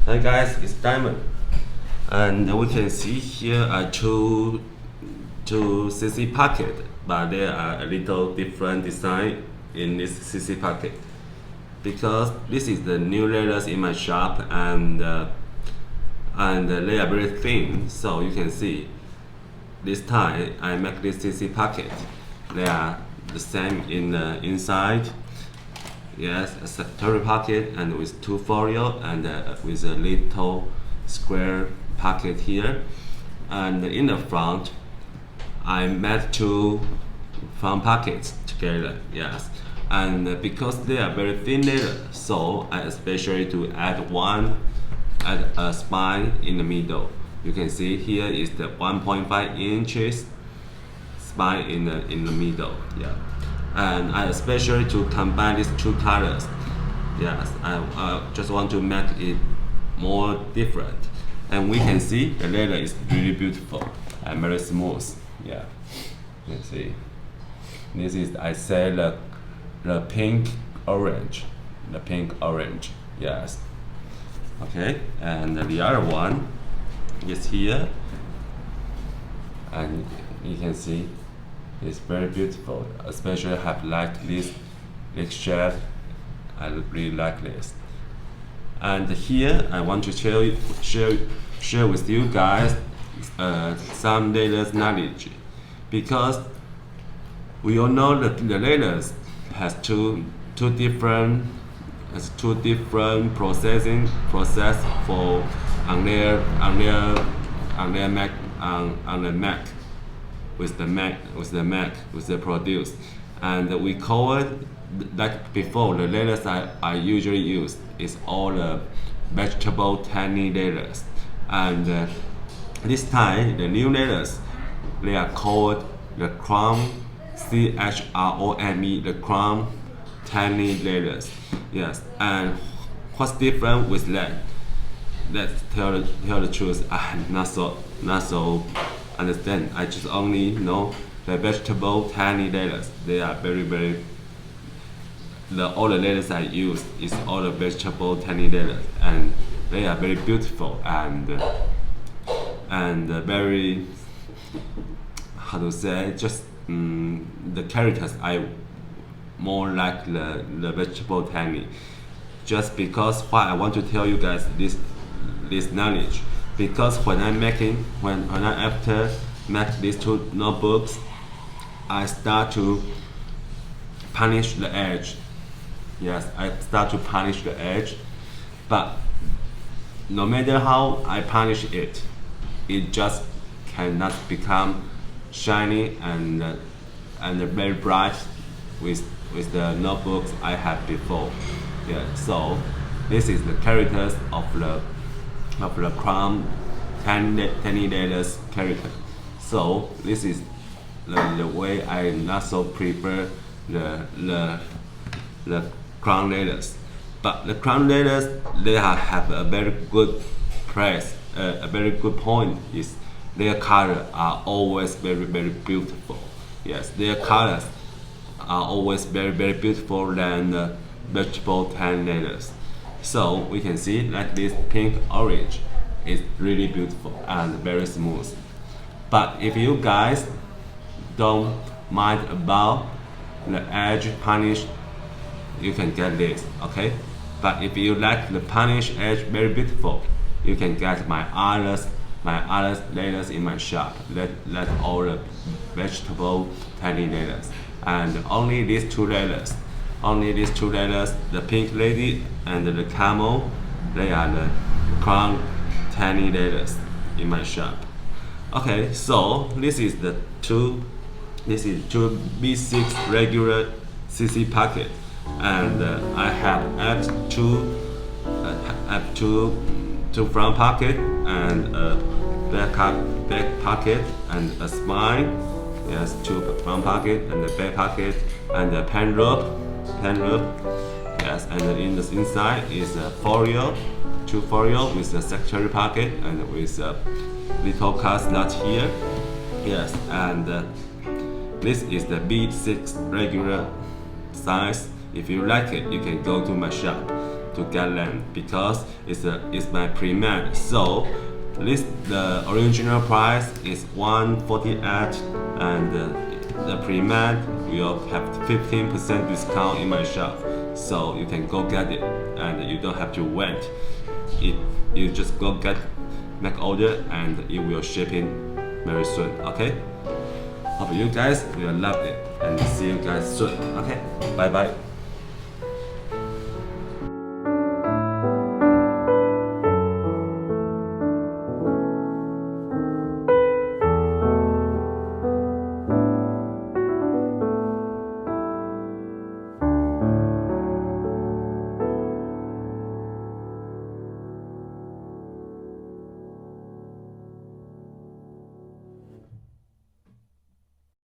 Hi guys, it's Diamond, and we can see here are two CC packet, but there are a little different design in this CC packet because this is the new letters in my shop, and they are very thin, so you can see this time I make this CC packet. They are the same in the inside. Yes, a secretary pocket and with two folio and with a little square pocket here. And in the front, I made two front pockets together. Yes, and because they are very thin leather, so I especially to add a spine in the middle. You can see here is the 1.5 inches spine in the middle. Yeah. And I especially to combine these two colors. Yes, I just want to make it more different. And we can see the leather is really beautiful and very smooth. Yeah, you can see. This is, I say, the pink orange. The pink orange, yes. Okay, and the other one is here. And you can see it's very beautiful, especially have like this shape. I really like this. And here I want to share with you guys some leathers knowledge, because we all know that the leathers has two different process for on their Mac with the produce, and we call it like before. The leathers I usually use is all the vegetable tanning leathers, and this time the new leathers, they are called the chrome, CHROME, the chrome tanning leathers. Yes, and what's different with that? Let's tell the truth. I'm not so understand. I just only know the vegetable tiny letters. They are very all the letters I use is all the vegetable tiny letters, and they are very beautiful and very, how to say, just the characters I more like the vegetable tiny. Just because why I want to tell you guys this knowledge, because when I after make these two notebooks, I start to punish the edge. Yes, I start to punish the edge, but no matter how I punish it, it just cannot become shiny and very bright with the notebooks I had before. Yeah, so this is the characters of the chrome tiny letters character. So this is the way I not so prefer the crown letters. But the crown letters, they have a very good price. A very good point is their colors are always very beautiful. Yes, their colors are always very beautiful than the vegetable tan letters. So we can see like this pink orange is really beautiful and very smooth. But if you guys don't mind about the edge punish, you can get this, okay? But if you like the punish edge very beautiful, you can get my other letters in my shop. Let all the vegetable tiny letters, and only these two letters. The pink lady and the camel, they are the crown tiny letters in my shop. Okay, so this is two B6 regular CC packet, and I have two front pocket and a back pocket and a spine. Yes, two front pocket and a back pocket and a pen rope. Yes, and in the inside is a folio, two folio with a secretary pocket and with a little cast nut here. Yes, and this is the B6 regular size. If you like it, you can go to my shop. to get them because it's my pre-made. So the original price is 148 and the pre-made will have 15% discount in my shop. So you can go get it and you don't have to wait. You just go make order and it will ship in very soon. Okay? Hope you guys will love it and see you guys soon. Okay? Bye bye.